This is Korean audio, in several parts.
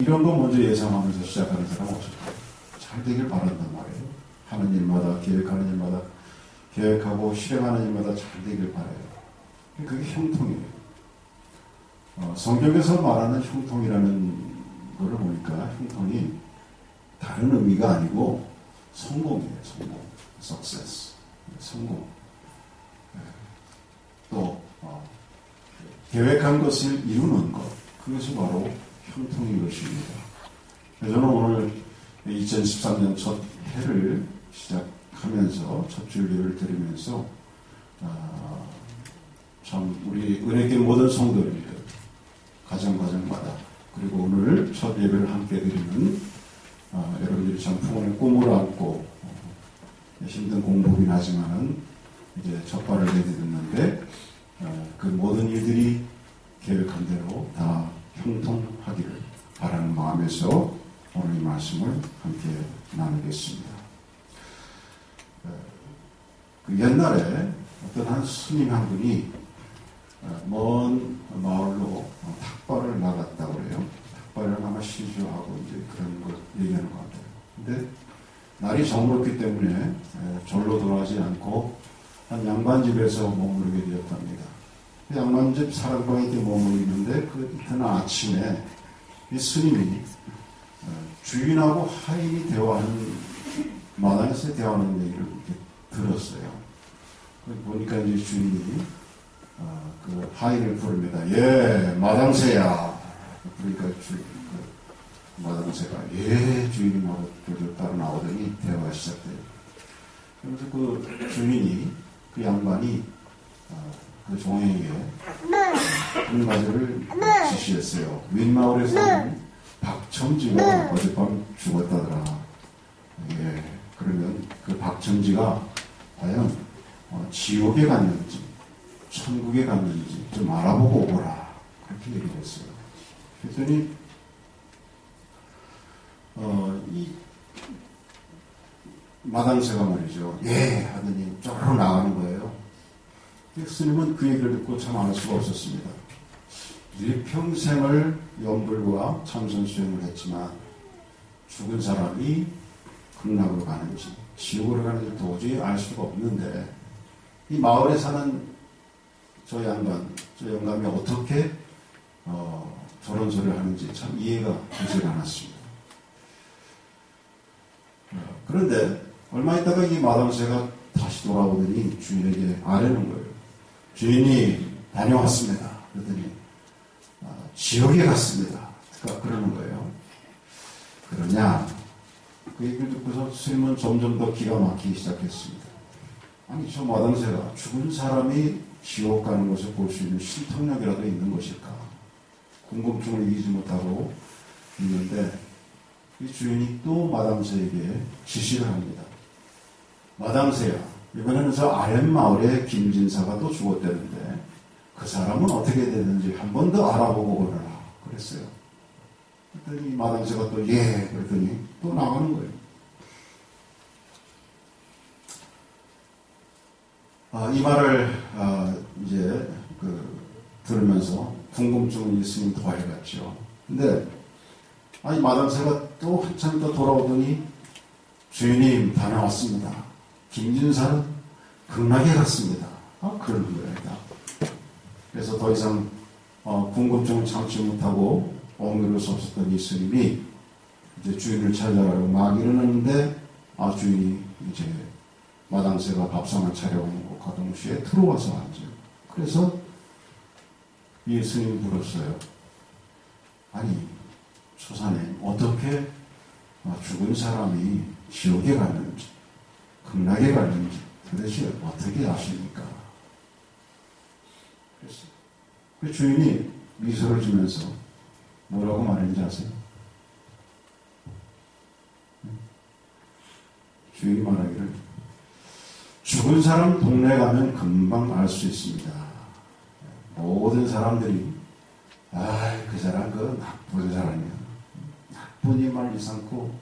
이런 거 먼저 예상하면서 시작하는 사람 없어요. 잘 되길 바란단 말이에요. 하는 일마다, 계획하는 일마다, 계획하고 실행하는 일마다 잘 되길 바라요. 그게 형통이에요. 성경에서 말하는 형통이라는 거를 보니까 형통이 다른 의미가 아니고 성공이에요. 성공. success. 성공. 또 계획한 것을 이루는 것. 그것이 바로 형통인 것입니다. 저는 오늘 2013년 첫 해를 시작하면서 첫 주일예배를 드리면서 참 우리 은혜교회 모든 성도님들 가정마다 그리고 오늘 첫 예배를 함께 드리는 여러분들이 참 풍원의 꿈을 안고 힘든 공복이긴 하지만은 이제 첫 발을 내딛었는데 그 모든 일들이 계획한 대로 다 형통하기를 바라는 마음에서 오늘 이 말씀을 함께 나누겠습니다. 그 옛날에 어떤 한 스님 한 분이 먼 마을로 탁발을 나갔다고 그래요. 탁발을 아마 시주하고 이제 그런 걸 얘기하는 것 같아요. 근데 날이 저물었기 때문에 절로 돌아가지 않고 한 양반집에서 머무르게 되었답니다. 양반집 사랑방에 머무르는데 그 이튿날 아침에 이 스님이 주인하고 하인이 대화하는 마당에서 대화하는 얘기를 이렇게 들었어요. 보니까 이제 주인이 그 하인을 부릅니다. 예, 마당새야. 그러니까 마당새가 예, 주인님하고 따로 나오더니 대화가 시작돼요. 그래서 그 주인이 그 양반이 그 종에게 한 가지를 지시했어요. 윗마을에서는 박첨지가 어젯밤 죽었다더라. 예, 그러면 그 박첨지가 과연 지옥에 갔는지 천국에 갔는지 좀 알아보고 오거라. 그렇게 얘기를 했어요. 그랬더니 이 마당새가 말이죠. 예 하더니 쪼르르 나가는 거예요. 스님은 그 얘기를 듣고 참 알 수가 없었습니다. 일평생을 연불과 참선수행을 했지만 죽은 사람이 극락으로 가는지 지옥으로 가는지 도저히 알 수가 없는데 이 마을에 사는 저 영감이 어떻게 저런 소리를 하는지 참 이해가 되지 않았습니다. 그런데 얼마 있다가 이 마당새가 다시 돌아오더니 주인에게 아뢰는 거예요. 주인이 다녀왔습니다. 그러더니 지옥에 갔습니다. 그러는 거예요. 그러냐? 그 얘기를 듣고서 스님은 점점 더 기가 막히기 시작했습니다. 아니 저 마당새가 죽은 사람이 지옥 가는 것을 볼 수 있는 신통력이라도 있는 것일까? 궁금증을 이기지 못하고 있는데 이 주인이 또 마당새에게 지시를 합니다. 마당새야, 이번에는 저 아랫마을에 김진사가 또 죽었다는데 그 사람은 어떻게 되는지 한 번 더 알아보고 오너라. 그랬어요. 그랬더니 마당새가 또 예, 그랬더니 또 나가는 거예요. 이 말을 이제 들으면서 궁금증은 있으니 더해갔죠. 근데 아니 마당새가 또 한참 더 돌아오더니 주인님 다녀왔습니다. 김진사는 극락에 갔습니다. 그러는 거예요. 그래서 더 이상 궁금증을 참지 못하고 옹기를 수 없었던 이 스님이 이제 주인을 찾아가려고 막 일어났는데 주인이 이제 마당새가 밥상을 차려오고 가동시에 들어와서 앉아요. 그래서 이 스님이 물었어요. 아니 조사님 어떻게 죽은 사람이 지옥에 갔는지 극락에 갔는지 도대체 어떻게 아십니까? 그랬어요. 그 주인이 미소를 지면서 뭐라고 말했는지 아세요? 주인이 말하기를 죽은 사람 동네에 가면 금방 알 수 있습니다. 모든 사람들이 그 사람 나쁜 사람이야. 나쁜 이말 이상고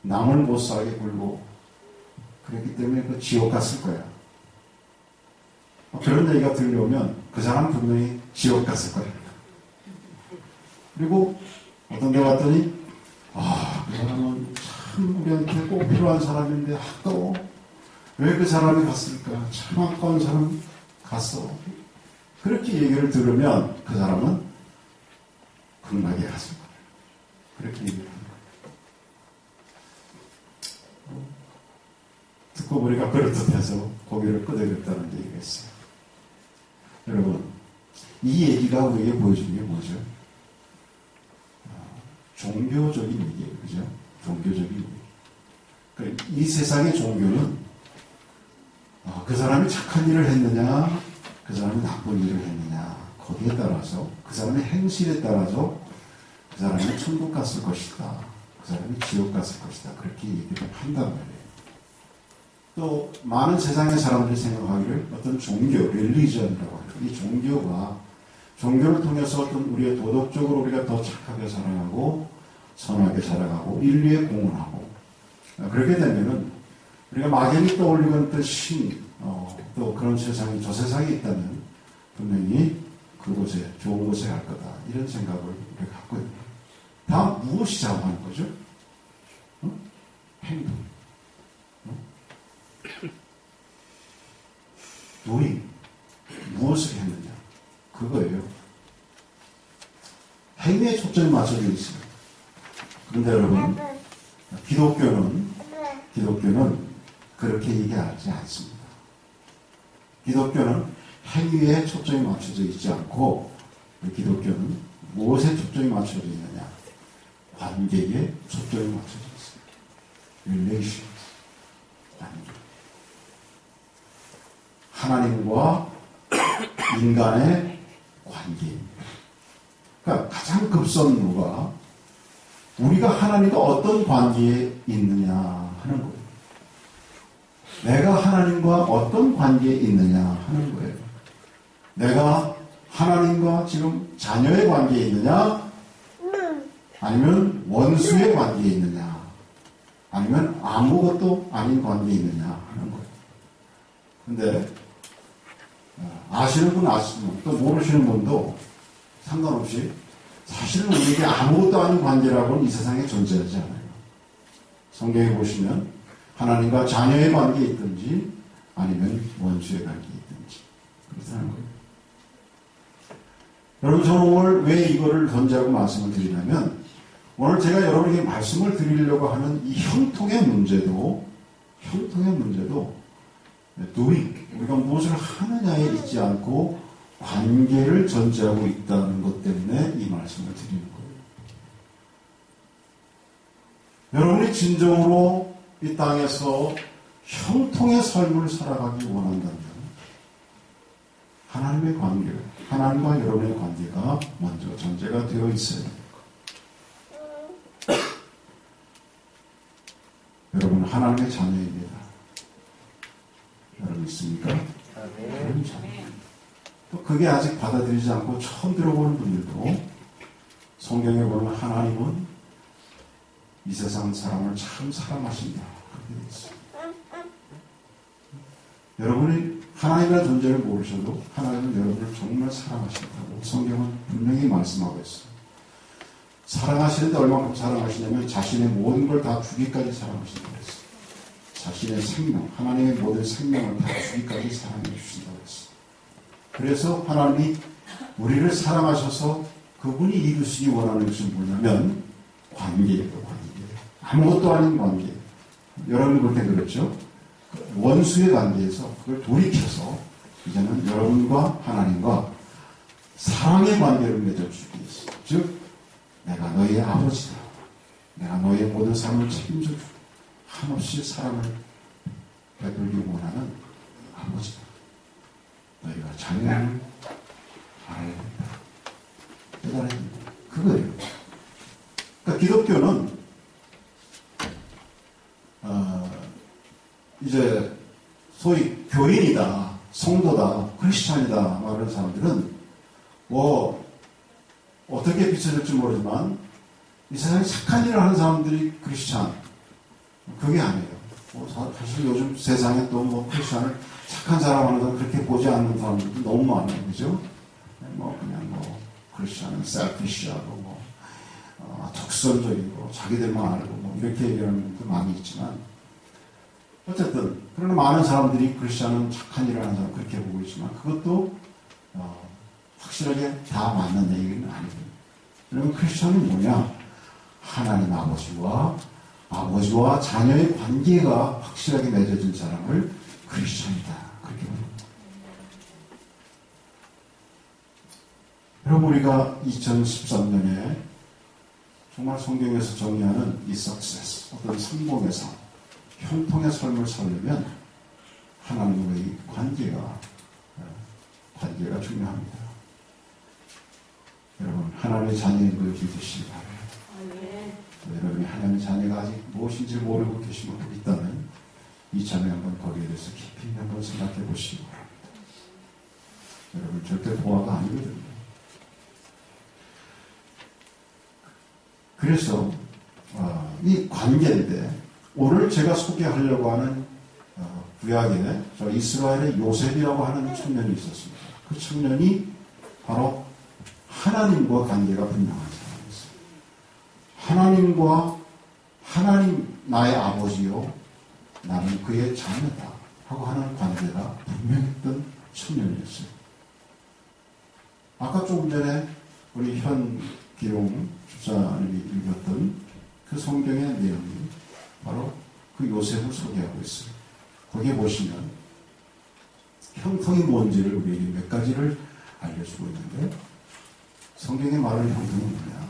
남을 못 살게 굴고 그랬기 때문에 그 지옥 갔을 거야. 그런 얘기가 들려오면 그 사람 분명히 지옥 갔을 거야. 그리고 어떤 데 갔더니 그 사람은 참 우리한테 꼭 필요한 사람인데 아까워. 왜 그 사람이 갔을까? 참 아까운 사람 갔어. 그렇게 얘기를 들으면 그 사람은 극락에 갔을 거예요. 그렇게 얘기를 합니다. 듣고 보니까 그럴듯해서 고개를 끄덕였다는 얘기가 있어요. 여러분, 이 얘기가 우리에게 보여주는 게 뭐죠? 종교적인 얘기예요. 그죠? 종교적인 얘기. 그러니까 이 세상의 종교는 그 사람이 착한 일을 했느냐, 그 사람이 나쁜 일을 했느냐, 거기에 따라서, 그 사람의 행실에 따라서 그 사람이 천국 갔을 것이다. 그 사람이 지옥 갔을 것이다. 그렇게 얘기를 한단 말이에요. 또 많은 세상의 사람들이 생각하기를 어떤 종교, 릴리전이라고 하죠. 이 종교를 통해서 어떤 우리의 도덕적으로 우리가 더 착하게 살아가고 선하게 살아가고 인류에 공헌하고 그렇게 되면은 우리가 막연히 떠올리는 어떤 또 그런 세상이 저 세상에 있다면 분명히 그곳에 좋은 곳에 갈 거다 이런 생각을 우리가 갖고 있는 거예요. 다 무엇이 작용하는 거죠? 행동. 도리 무엇을 했느냐 그거예요. 행위에 초점이 맞춰져 있어요. 그런데 여러분 기독교는 그렇게 얘기하지 않습니다. 기독교는 행위에 초점이 맞춰져 있지 않고 기독교는 무엇에 초점이 맞춰져 있느냐 관계에 초점이 맞춰져 있어요. relation 관계. 하나님과 인간의 관계입니다. 그러니까 가장 급선무가 우리가 하나님과 어떤 관계에 있느냐 하는 거예요. 내가 하나님과 어떤 관계에 있느냐 하는 거예요. 내가 하나님과 지금 자녀의 관계에 있느냐 아니면 원수의 관계에 있느냐 아니면 아무것도 아닌 관계에 있느냐 하는 거예요. 근데 아시는 분 아시는 또 모르시는 분도 상관없이 사실은 우리에게 아무것도 아닌 관계라고는 이 세상에 존재하지 않아요. 성경에 보시면 하나님과 자녀의 관계에 있든지 아니면 원수의 관계에 있든지 그렇다는 거예요. 여러분 저는 오늘 왜 이거를 던지라고 말씀을 드리냐면 오늘 제가 여러분에게 말씀을 드리려고 하는 이 형통의 문제도 doing, 우리가 무엇을 하느냐에 있지 않고 관계를 전제하고 있다는 것 때문에 이 말씀을 드리는 거예요. 여러분이 진정으로 이 땅에서 형통의 삶을 살아가기 원한다면 하나님의 관계, 하나님과 여러분의 관계가 먼저 전제가 되어 있어야 됩니다. 여러분은 하나님의 자녀입니다. 여러분 있습니까? 여러분 자녀입니다. 또 그게 아직 받아들이지 않고 처음 들어보는 분들도 성경에 보면 하나님은 이 세상 사람을 참 사랑하신다. 그렇게 되어 있어요. 여러분이 하나님이라는 존재를 모르셔도 하나님은 여러분을 정말 사랑하신다고 성경은 분명히 말씀하고 있어요. 사랑하시는데 얼마큼 사랑하시냐면 자신의 모든 걸 다 주기까지 사랑하신다고 했어요. 자신의 생명, 하나님의 모든 생명을 다 주기까지 사랑해 주신다고 했어요. 그래서 하나님이 우리를 사랑하셔서 그분이 이루시기 원하는 것이 뭐냐면 관계예요. 아무것도 아닌 관계. 여러분이 볼 때 그렇죠? 원수의 관계에서 그걸 돌이켜서 이제는 여러분과 하나님과 사랑의 관계를 맺어주기 위해서 즉 내가 너희의 아버지다. 내가 너희의 모든 삶을 책임져주고 한없이 사랑을 베풀기 원하는 아버지다. 너희가 자녀를 알아야 된다. 깨달아야 된다. 그거예요. 그러니까 기독교는 이제 소위 교인이다, 성도다, 크리스찬이다 말하는 사람들은 뭐 어떻게 비춰질지 모르지만 이 세상에 착한 일을 하는 사람들이 크리스찬 그게 아니에요. 뭐 사실 요즘 세상에 또 뭐 크리스찬을 착한 사람 하는 사람 그렇게 보지 않는 사람들도 너무 많아요. 그죠? 뭐 그냥 뭐 크리스찬은 셀피시하고 뭐 적선적이고 자기들만 알고 뭐 이렇게 얘기하는 분도 많이 있지만 어쨌든 그러나 많은 사람들이 크리스천은 착한 일을 하는 사람 그렇게 보고 있지만 그것도 확실하게 다 맞는 얘기는 아니거든요. 그러면 크리스천은 뭐냐? 하나님 아버지와 자녀의 관계가 확실하게 맺어진 사람을 크리스천이다. 그렇게 봅니다. 여러분 우리가 2013년에 정말 성경에서 정의하는 이 석세스, 어떤 성공의 삶, 형통의 삶을 살려면 하나님과의 관계가 중요합니다. 여러분 하나님의 자녀인 걸 믿으시기 바랍니다. 여러분이 하나님의 자녀가 아직 무엇인지 모르고 계시면 있다면 이 자매 한번 거기에 대해서 깊이 한번 생각해 보시기 바랍니다. 여러분 절대 보아가 아니거든요. 그래서 이 관계인데 오늘 제가 소개하려고 하는 구약에 저 이스라엘의 요셉이라고 하는 청년이 있었습니다. 그 청년이 바로 하나님과 관계가 분명한 사람이었어요. 하나님 나의 아버지요 나는 그의 자녀다 하고 하는 관계가 분명했던 청년이었어요. 아까 조금 전에 우리 현기용 집사님이 읽었던 그 성경의 내용이 바로 그 요셉을 소개하고 있어요. 거기에 보시면 형통이 뭔지를 우리에게 몇 가지를 알려주고 있는데 성경에 말하는 형통은 뭐냐?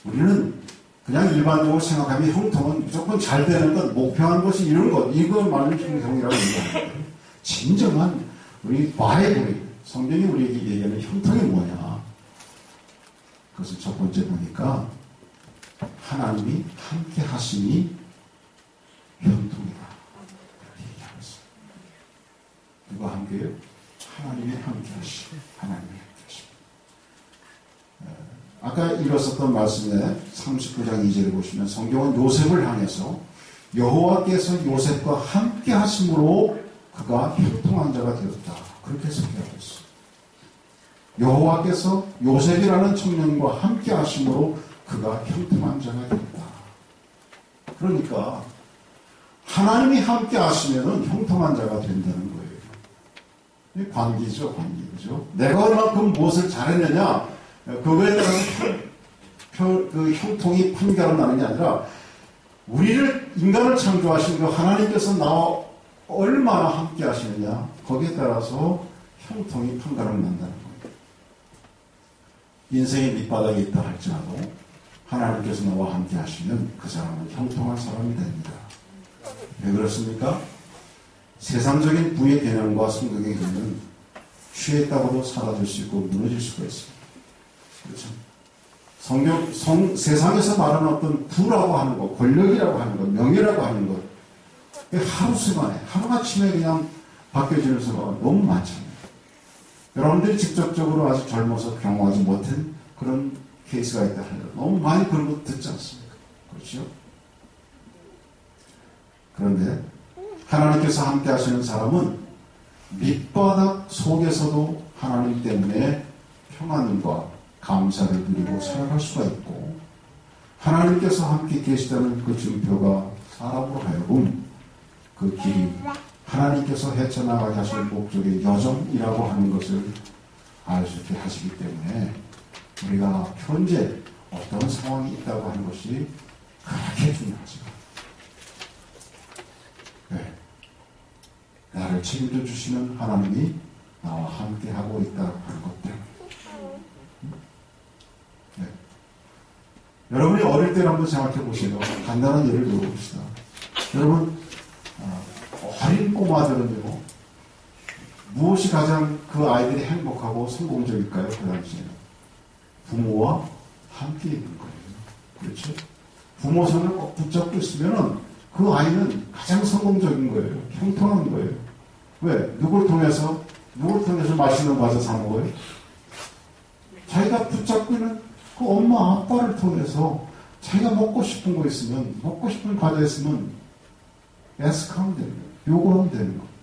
우리는 그냥 일반적으로 생각하면 형통은 무조건 잘 되는 것, 목표한 것이 이런 것, 이걸 말하는 형통이라고 얘기하는데 진정한 우리 바이블이 성경이 우리에게 얘기하는 형통이 뭐냐? 그것을 첫 번째 보니까 하나님이 함께 하심이 형통이다. 그렇게 얘기하고 있어요. 누가 함께요? 하나님이 함께 하심. 하나님이 함께 하심. 아까 읽었었던 말씀에 39장 2절을 보시면 성경은 요셉을 향해서 여호와께서 요셉과 함께 하심으로 그가 형통한 자가 되었다. 그렇게 소개하고 있어요. 여호와께서 요셉이라는 청년과 함께 하심으로 그가 형통한 자가 되었다. 그러니까 하나님이 함께 하시면은 형통한 자가 된다는 거예요. 이 관계죠, 관계. 그죠? 내가 얼마큼 무엇을 잘했느냐, 그거에 따른 그 형통이 판결은 나는 게 아니라, 우리를, 인간을 창조하신 그 하나님께서 나와 얼마나 함께 하시느냐, 거기에 따라서 형통이 판결을 난다는 거예요. 인생의 밑바닥에 있다 할지라도, 하나님께서 나와 함께 하시면 그 사람은 형통한 사람이 됩니다. 왜 그렇습니까? 세상적인 부의 개념과 성경의 개념은 취했다고도 사라질 수 있고 무너질 수가 있습니다. 그렇죠? 세상에서 말하는 어떤 부라고 하는 것, 권력이라고 하는 것, 명예라고 하는 것, 하루만에, 하루아침에 그냥 바뀌어지는 수가 너무 많잖아요. 여러분들이 직접적으로 아직 젊어서 경험하지 못한 그런 케이스가 있다 하더라도 너무 많이 그런 거 듣지 않습니까? 그렇죠? 그런데 하나님께서 함께 하시는 사람은 밑바닥 속에서도 하나님 때문에 평안과 감사를 누리고 살아갈 수가 있고, 하나님께서 함께 계시다는 그 증표가 사람으로 하여금 그 길이 하나님께서 헤쳐나가게 하실 목적의 여정이라고 하는 것을 알 수 있게 하시기 때문에 우리가 현재 어떤 상황이 있다고 하는 것이 그렇게 중요하죠. 네. 나를 책임져 주시는 하나님이 나와 함께 하고 있다고 하는 것 때문에. 네. 여러분이 어릴 때 한번 생각해 보세요. 간단한 예를 들어봅시다. 여러분, 어린 꼬마들은요, 무엇이 가장 그 아이들이 행복하고 성공적일까요? 그 당시에는 부모와 함께 있는 거예요. 그렇죠? 부모 손을 꼭 붙잡고 있으면은 그 아이는 가장 성공적인 거예요. 형통한 거예요. 왜? 누굴 통해서 맛있는 과자 사 먹어요? 자기가 붙잡고 있는 그 엄마 아빠를 통해서 자기가 먹고 싶은 거 있으면, 먹고 싶은 과자 있으면 애스크하면 되는 거예요. 요구하면 되는 거예요.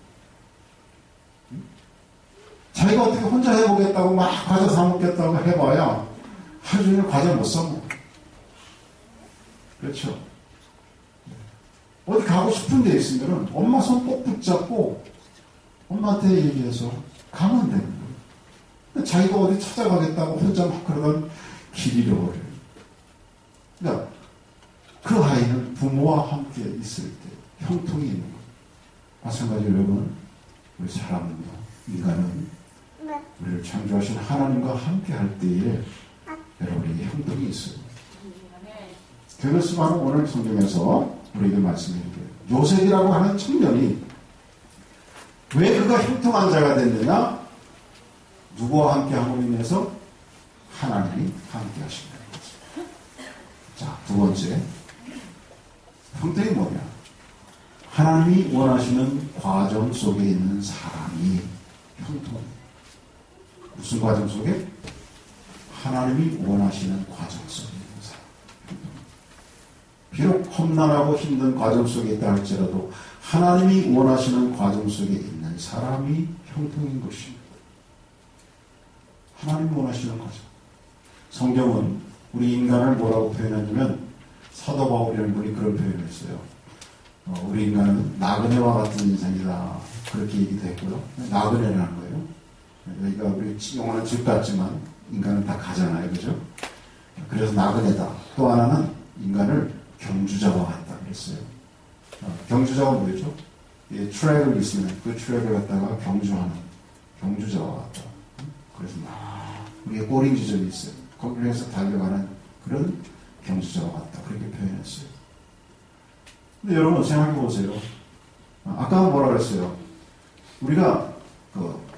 자기가 어떻게 혼자 해보겠다고 막 과자 사 먹겠다고 해봐야 하루 종일 과자 못 사 먹어요. 그렇죠? 어디 가고 싶은 데 있으면은 엄마 손 꼭 붙잡고 엄마한테 얘기해서 가면 되는 거예요. 근데 자기가 어디 찾아가겠다고 혼자 막 그러던 길 잃어버려요. 그러니까 그 아이는 부모와 함께 있을 때 형통이 있는 거예요. 마찬가지로 여러분, 우리 사람은요, 인간은 우리를 창조하신 하나님과 함께 할 때에 여러분에게 형통이 있어요. 그것이 바로 오늘 성경에서 우리에게 말씀해드려요. 요셉이라고 하는 청년이 왜 그가 형통한 자가 됐느냐? 누구와 함께 함으로 인해서 하나님이 함께 하신다는 거죠. 자, 두 번째, 형통이 뭐냐? 하나님이 원하시는 과정 속에 있는 사람이 형통이에요. 무슨 과정 속에? 하나님이 원하시는 과정 속에 있는 사람. 비록 험난하고 힘든 과정 속에 있다 할지라도 하나님이 원하시는 과정 속에 있는 사람이 형통인 것입니다. 하나님이 원하시는 과정. 성경은 우리 인간을 뭐라고 표현하냐면 사도 바울이라는 분이 그런 표현을 했어요. 우리 인간은 나그네와 같은 인생이다. 그렇게 얘기도 했고요. 나그네라는 거예요. 여기가 우리 영어는 집 같지만 인간은 다 가잖아요. 그죠? 그래서 나그네다. 또 하나는 인간을 경주자와 같다 그랬어요. 경주자가 뭐였죠? 트랙을 있으면 그 트랙을 갖다가 경주하는 경주자와 같다. 그래서 막 우리의 꼬린 지점이 있어요. 거기를 해서 달려가는 그런 경주자와 같다. 그렇게 표현했어요. 근데 여러분 생각해 보세요. 아까 뭐라 그랬어요? 우리가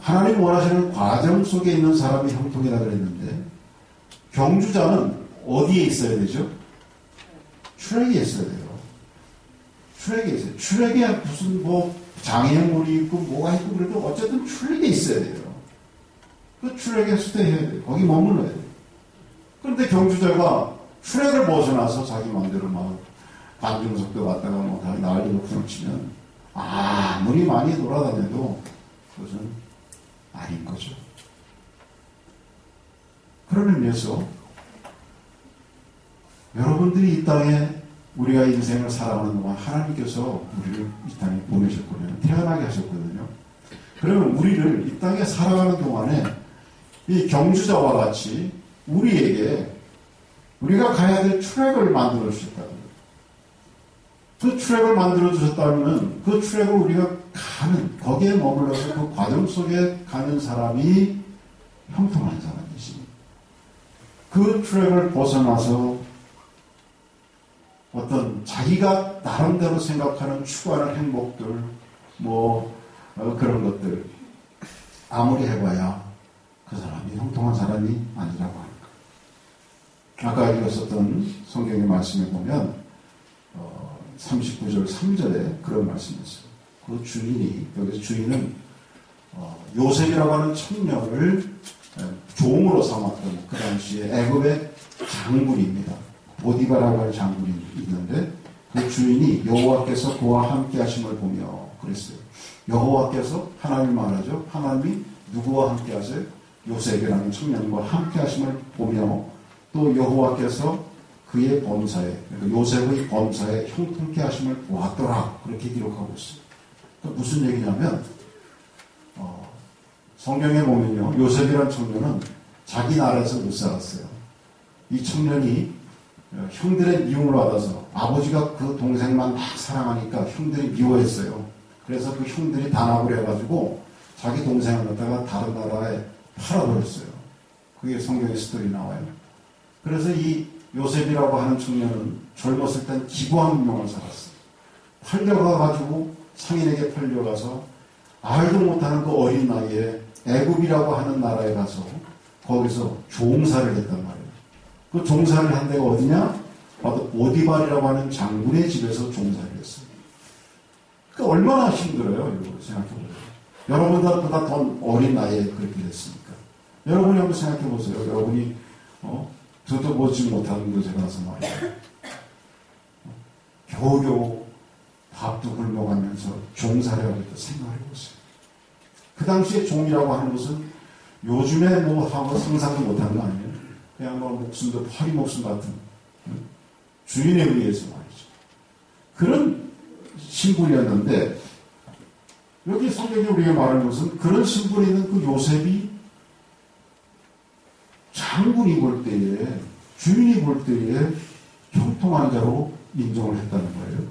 하나님 원하시는 과정 속에 있는 사람이 형통이라 그랬는데 경주자는 어디에 있어야 되죠? 트랙에 있어야 돼요. 트랙에 있어요. 트랙에 무슨 장애물이 있고 뭐가 있고 그래도 어쨌든 트랙에 있어야 돼요. 그 트랙에 스테이해야 돼요. 거기 머물러야 돼요. 그런데 경주자가 트랙을 벗어나서 자기 마음대로 막 반중석도 갔다가 다 난리도 부르치면 아무리 많이 돌아다녀도 그것은 아닌 거죠. 그런 의미에서 여러분들이 이 땅에 우리가 인생을 살아가는 동안 하나님께서 우리를 이 땅에 보내셨거든요. 태어나게 하셨거든요. 그러면 우리를 이 땅에 살아가는 동안에 이 경주자와 같이 우리에게 우리가 가야 될 트랙을 만들어 주셨다는 거예요. 그 트랙을 만들어 주셨다면 그 트랙을 우리가 가는 거기에 머물러서 그 과정 속에 가는 사람이 형통한 사람이십니다. 그 트랙을 벗어나서 어떤 자기가 나름대로 생각하는 추구하는 행복들 그런 것들 아무리 해봐야 그 사람이 형통한 사람이 아니라고 합니다. 아까 읽었었던 성경의 말씀에 보면 39절 3절에 그런 말씀이 있어요. 그 주인이 여기서 주인은 요셉이라고 하는 청년을 종으로 삼았던 그 당시에 애굽의 장군입니다. 보디바라고 하는 장군이 있는데 그 주인이 여호와께서 그와 함께 하심을 보며 그랬어요. 여호와께서 하나님 말하죠. 하나님이 누구와 함께 하세요? 요셉이라는 청년과 함께 하심을 보며 또 여호와께서 그의 범사에 그러니까 요셉의 범사에 형통케 하심을 보았더라. 그렇게 기록하고 있어요. 그러니까 무슨 얘기냐면 성경에 보면요. 요셉이라는 청년은 자기 나라에서 못 살았어요. 이 청년이 형들의 미움을 받아서 아버지가 그 동생만 막 사랑하니까 형들이 미워했어요. 그래서 그 형들이 단합을 해가지고 자기 동생을 갖다가 다른 나라에 팔아버렸어요. 그게 성경의 스토리 나와요. 그래서 이 요셉이라고 하는 청년은 젊었을 땐 기구한 운명을 살았어요. 팔려가가지고 상인에게 팔려가서 알도 못하는 그 어린 나이에 애굽이라고 하는 나라에 가서 거기서 종사를 했단 말이에요. 그 종사를 한 데가 어디냐? 바로 보디발이라고 하는 장군의 집에서 종사를 했어요. 그러니까 얼마나 힘들어요. 이거 생각해보세요. 여러분들보다 더 어린 나이에 그렇게 됐으니까. 여러분이 한번 생각해보세요. 여러분이 저도 보지 못하는 곳에 가서 말이에요. 겨우겨우 밥도 굶어가면서 종사를 하겠다 생각해보세요. 그 당시에 종이라고 하는 것은 요즘에 하고 상상도 못하는 거 아니에요? 그냥 목숨도 파리 목숨 같은 주인에 의해서 말이죠. 그런 신분이었는데 여기 성경이 우리가 말하는 것은 그런 신분이 있는 그 요셉이 장군이 볼 때에 주인이 볼 때에 형통한 자로 인정을 했다는 거예요.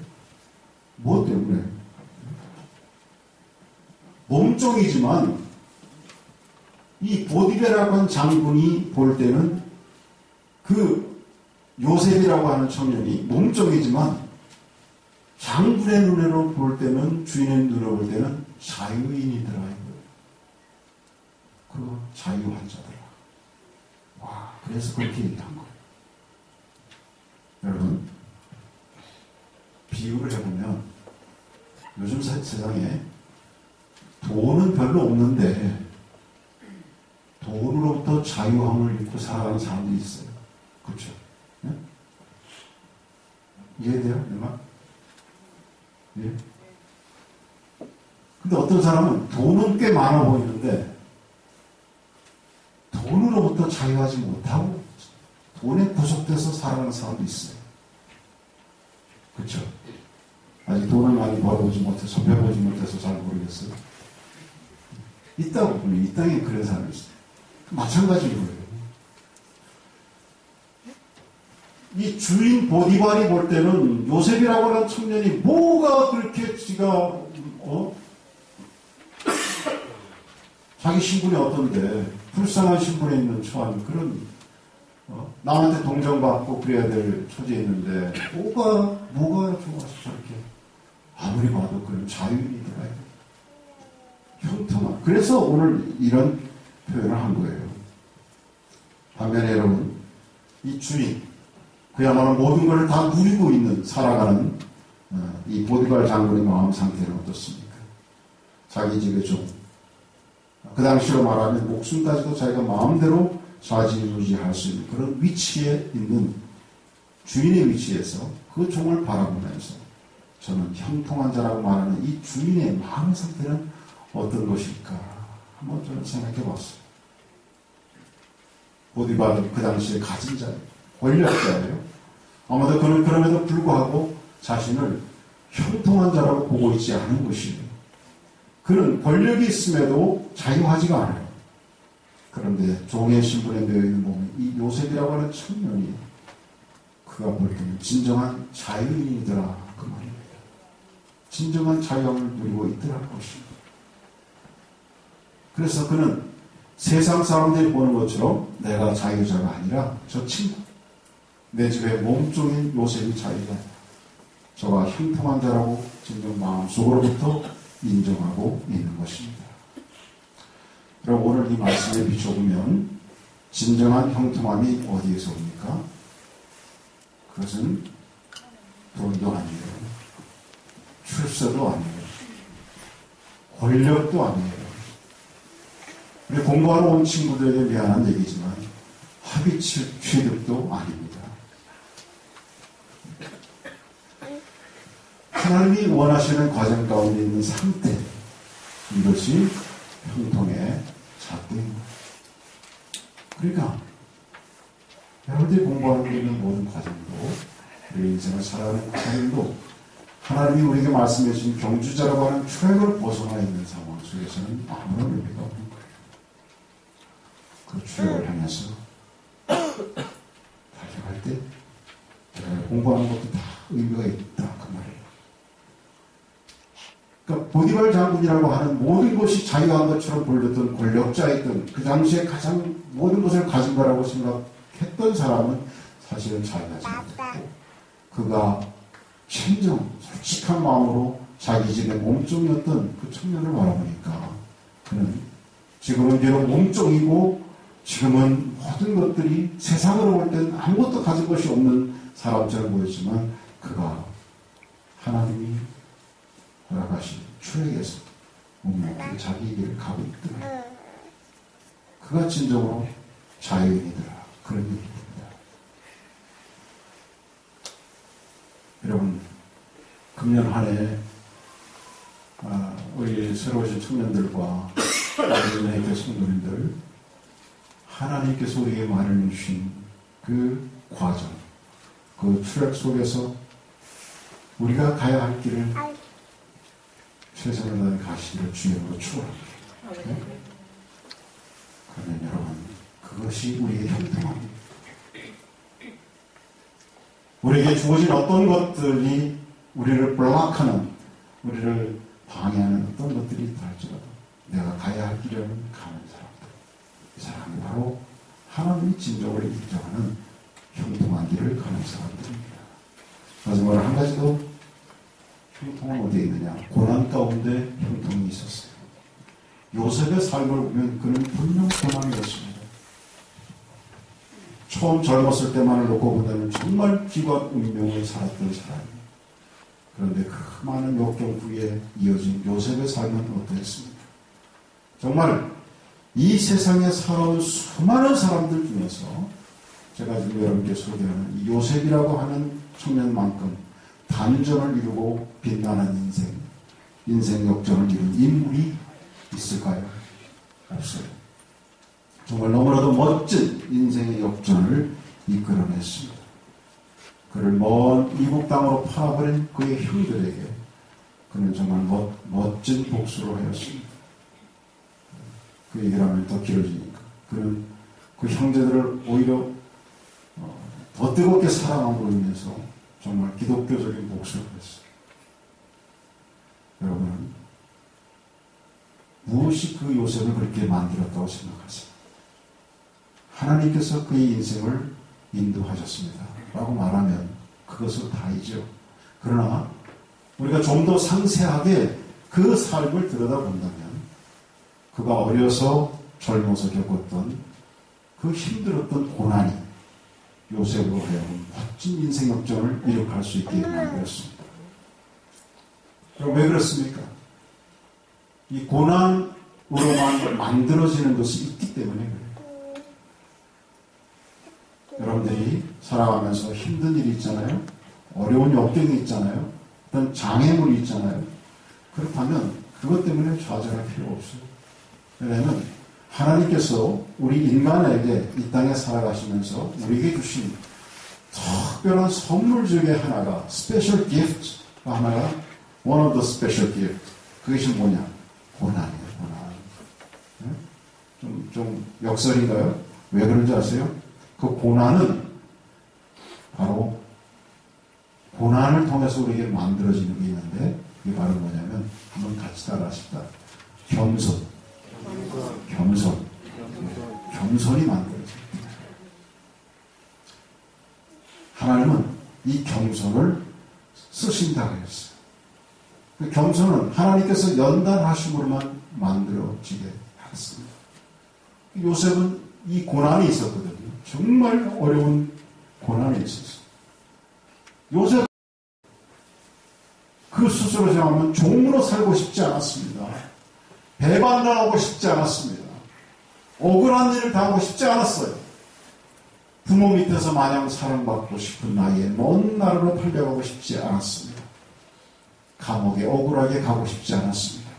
무엇 때문에? 몸종이지만 이 보디베라고 하는 장군이 볼 때는 그 요셉이라고 하는 청년이 몸종이지만 장군의 눈으로 볼 때는 주인의 눈으로 볼 때는 자유인이더라 이거예요. 그 자유한자더라. 와, 그래서 그렇게 얘기한 거예요. 여러분, 비유를 해보면 요즘 세상에 돈은 별로 없는데 돈으로부터 자유함을 입고 살아가는 사람들이 있어요. 그렇죠? 네? 이해돼요? 내 말? 예? 근데 어떤 사람은 돈은 꽤 많아 보이는데 돈으로부터 자유하지 못하고 돈에 구속돼서 살아가는 사람도 있어요. 그렇죠? 아직 돈을 많이 벌어보지 못해서, 접해보지 못해서 잘 모르겠어요. 있다고 보면 이 땅에 그런 사람이 있어요. 마찬가지인 거예요. 이 주인 보디발이 볼 때는 요셉이라고 하는 청년이 뭐가 그렇게 지가 자기 신분이 어떤데 불쌍한 신분에 있는 처한 그런 남한테 동정받고 그래야 될 처지에 있는데 뭐가 좋아서 저렇게 아무리 봐도 그런 자유인이더라. 형통한. 그래서 오늘 이런 표현을 한 거예요. 반면에 여러분, 이 주인, 그야말로 모든 것을 다 누리고 있는, 살아가는 이 보디발 장군의 마음 상태는 어떻습니까? 자기 집의 종. 그 당시로 말하면 목숨까지도 자기가 마음대로 좌지우지할 수 있는 그런 위치에 있는 주인의 위치에서 그 종을 바라보면서 저는 형통한 자라고 말하는 이 주인의 마음 상태는 어떤 것일까? 한번 저는 생각해 봤어요. 보디발은 그 당시에 가진 자예요. 권력자예요. 아마도 그는 그럼에도 불구하고 자신을 형통한 자라고 보고 있지 않은 것이에요. 그는 권력이 있음에도 자유하지가 않아요. 그런데 종의 신분에 매여있는 몸이 이 요셉이라고 하는 청년이 그가 볼 때는 진정한 자유인이더라 그 말입니다. 진정한 자유함을 누리고 있더라 것입니다. 그래서 그는 세상 사람들이 보는 것처럼 내가 자유자가 아니라 저 친구, 내 집에 몸종인 요셉이 자유자, 저가 형통한 자라고 진정 마음속으로부터 인정하고 있는 것입니다. 그럼 오늘 이 말씀에 비춰보면 진정한 형통함이 어디에서 옵니까? 그것은 돈도 아니에요. 출세도 아니에요. 권력도 아니에요. 우리 공부하러 온 친구들에게 미안한 얘기지만 학위 취득도 아닙니다. 하나님이 원하시는 과정 가운데 있는 상태, 이것이 형통의 잣대입니다. 그러니까 여러분들이 공부하고 있는 모든 과정도, 우리 인생을 살아가는 과정도 하나님이 우리에게 말씀해 주신 경주자라고 하는 트랙을 벗어나 있는 상황 속에서는 아무런 의미가 없는 거예요. 그 트랙을 향해서 달려갈 때 공부하는 것도 다 의미가 있다 그 말이에요. 그러니까 보디발 장군이라고 하는 모든 것이 자유한 것처럼 보였던 권력자였던 그 당시에 가장 모든 것을 가진 거라고 생각했던 사람은 사실은 자유하지 못했고, 그가 진정 솔직한 마음으로 자기 집의 몸종이었던 그 청년을 바라보니까 그는 지금은 비록 몸종이고 지금은 모든 것들이 세상으로 볼 때는 아무것도 가진 것이 없는 사람처럼 보였지만 그가 하나님이 허락하신 트랙에서 묵묵히 자기 길을 가고 있더라. 그가 진정으로 자유인이더라. 그런 얘기입니다. 여러분, 금년 한 해 우리 새로 오신 청년들과 우리 교회 성도님들, 하나님께서 우리에게 말해주신 그 과정, 그 그 추락 속에서 우리가 가야 할 길을 최선을 다해 가시기를 주님으로 축원합니다. 네? 그러면 여러분, 그것이 우리의 형통함입니다. 우리에게 주어진 어떤 것들이 우리를 블락하는, 우리를 방해하는 어떤 것들이 있다 할지라도 내가 가야 할 길을 가는 사람들, 이 사람이 바로 하나님의 진정을 인정하는 형통한 길을 가는 사람들입니다. 마지막으로 한 가지 더, 형통은 어디에 있느냐? 고난 가운데 형통이 있었어요. 요셉의 삶을 보면 그는 분명 고난이었습니다. 처음 젊었을 때만을 놓고 본다면 정말 비관 운명을 살았던 사람입니다. 그런데 그 많은 역경 후에 이어진 요셉의 삶은 어떠했습니까? 정말 이 세상에 살아온 수많은 사람들 중에서 제가 지금 여러분께 소개하는 이 요셉이라고 하는 청년만큼 반전을 이루고 빛나는 인생 역전을 이룬 인물이 있을까요? 없어요. 정말 너무나도 멋진 인생의 역전을 이끌어냈습니다. 그를 먼 미국 땅으로 팔아버린 그의 형들에게 그는 정말 멋진 복수를 하였습니다. 그 얘기를 하면 더 길어지니까. 그는 그 형제들을 오히려 더 뜨겁게 사랑함으로 인해서 정말 기독교적인 복수를 했어요. 여러분은 무엇이 그 요셉을 그렇게 만들었다고 생각하세요? 하나님께서 그의 인생을 인도하셨습니다. 라고 말하면 그것으로 다이죠. 그러나 우리가 좀 더 상세하게 그 삶을 들여다본다면 그가 어려서 젊어서 겪었던 그 힘들었던 고난이 요셉으로 하여금 멋진 인생 역전을 이룩할 수 있게 만들었습니다. 그럼 왜 그렇습니까? 이 고난으로만 만들어지는 것이 있기 때문에 그래요. 여러분들이 살아가면서 힘든 일이 있잖아요. 어려운 역경이 있잖아요. 어떤 장애물이 있잖아요. 그렇다면 그것 때문에 좌절할 필요 없어요. 왜냐하면 하나님께서 우리 인간에게 이 땅에 살아가시면서 우리에게 주신 특별한 선물 중에 하나가 스페셜 기프트가 하나가 one of the special gift. 그것이 뭐냐? 고난이에요. 고난. 네? 좀 역설인가요? 왜 그런지 아세요? 그 고난은 바로 고난을 통해서 우리에게 만들어지는 게 있는데 그게 바로 뭐냐면 한번 같이 따라하십시다. 겸손. 겸손이 만들어집니다. 하나님은 이 겸손을 쓰신다고 했어요. 그 겸손은 하나님께서 연단하심으로만 만들어지게 하셨습니다. 요셉은 이 고난이 있었거든요. 정말 어려운 고난이 있었어요. 요셉 그 스스로 생각하면 종으로 살고 싶지 않았습니다. 배반당하고 싶지 않았습니다. 억울한 일을 당하고 싶지 않았어요. 부모 밑에서 마냥 사랑받고 싶은 나이에 먼 나라로 팔려가고 싶지 않았습니다. 감옥에 억울하게 가고 싶지 않았습니다.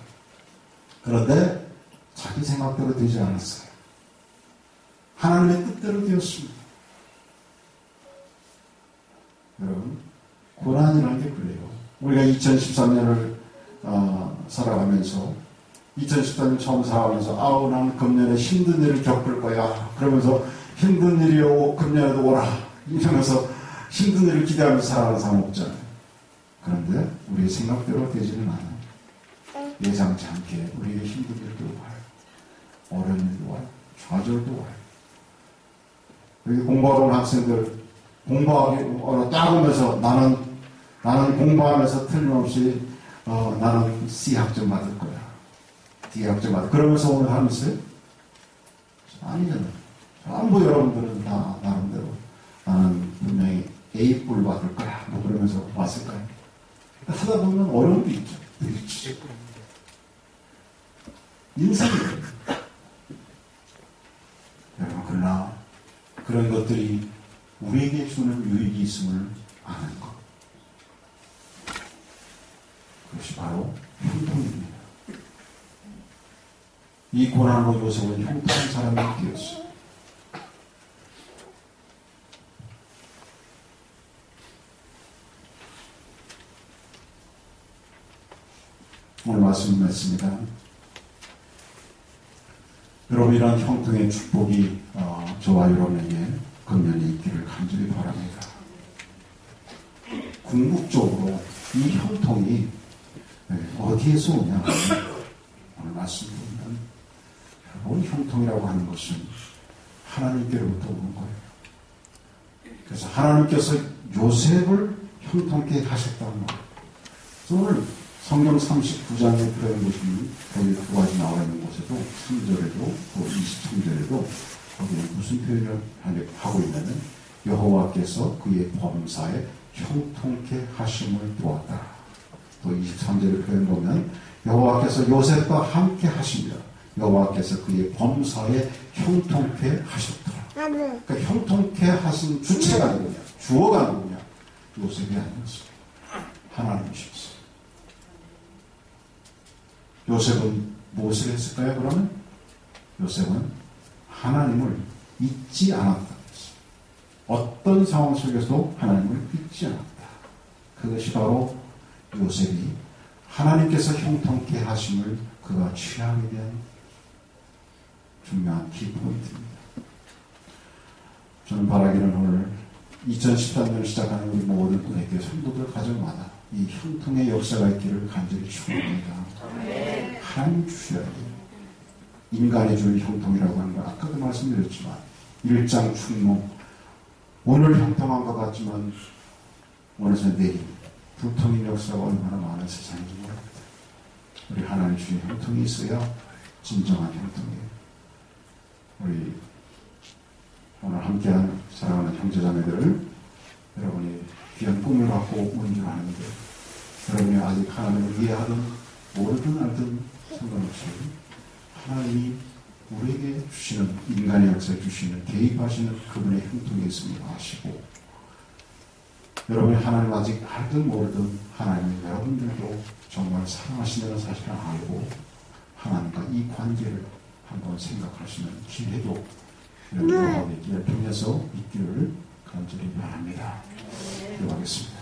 그런데 자기 생각대로 되지 않았어요. 하나님의 뜻대로 되었습니다. 여러분, 고난이라는 게 그래요. 우리가 2013년을 살아가면서 2014년 처음 살아가면서 아우 나는 금년에 힘든 일을 겪을 거야. 그러면서 힘든 일이 금년에도 오라. 이러면서 힘든 일을 기대하면서 살아가는 사람 없잖아요. 그런데 우리의 생각대로 되지는 않아요. 예상치 않게 우리의 힘든 일도 와요. 어려운 일도 와요. 좌절도 와요. 여기 공부하러 온 학생들 공부하기 딱 오면서 나는 공부하면서 틀림없이 나는 C 학점 받을 거야. D 학점 받을 거야. 그러면서 오늘 하면서요? 아니잖아요. 전부 여러분들은 다 나름대로 나는 분명히 A뿔 받을 거야. 뭐 그러면서 왔을까요? 하다 보면 어려움도 있죠. 인생이에요. 여러분, 그러나 그런 것들이 우리에게 주는 유익이 있음을 아는 것. 그것이 바로 형통입니다. 이 고난으로 요셉은 형통한 사람이 되었어요. 오늘 말씀했습니다. 여러분, 이런 형통의 축복이 저와 여러분에게 금년에 있기를 간절히 바랍니다. 궁극적으로 이 형통이 어디에서 오냐? 오늘 말씀 보면 여러분, 형통이라고 하는 것은 하나님께로부터 오는 거예요. 그래서 하나님께서 요셉을 형통케 하셨다는 거예요. 오늘 성경 39장에 보시면 거기 두 가지 나와 있는 곳에도 3절에도 또 23절에도 거기에 무슨 표현을 하고 있냐면 여호와께서 그의 범사에 형통케 하심을 보았다. 또 23절의 표현 보면 여호와께서 요셉과 함께 하십니다. 여호와께서 그의 범사에 형통케 하셨더라. 그러니까 형통케 하신 주체가 누구냐? 주어가 누구냐? 요셉이 아니었습니다. 하나님이셨어요. 요셉은 무엇을 했을까요? 그러면 요셉은 하나님을 잊지 않았다. 어떤 상황 속에서도 하나님을 잊지 않았다. 그것이 바로 요셉이 하나님께서 형통케 하심을 그가 취하게 된 중요한 키포인트입니다. 저는 바라기는 오늘 2013년 시작하는 우리 모든 분에게 성도들 가정마다 이 형통의 역사가 있기를 간절히 축원합니다. 하나님 주셔야 돼요. 인간이 주는 형통이라고 하는 건 아까도 말씀드렸지만 일장 충몽, 오늘 형통한 것 같지만 어느새 내일 불통인 역사가 얼마나 많은 세상인지 모릅니다. 우리 하나님 주신 형통이 있어야 진정한 형통이에요. 우리 오늘 함께한 사랑하는 형제자매들, 여러분이 귀한 꿈을 갖고 오는 줄 아는데 여러분이 아직 하나님을 이해하든 모르든 알든 상관없이 하나님이 우리에게 주시는, 인간의 역사에 주시는, 개입하시는 그분의 형통이 있음을 아시고, 여러분이 하나님 아직 알든 모르든 하나님이 여러분들도 정말 사랑하신다는 사실을 알고 하나님과 이 관계를 한번 생각하시는 기회도 여러분의 길을 통해서 있기를 간절히 바랍니다. 기도하겠습니다.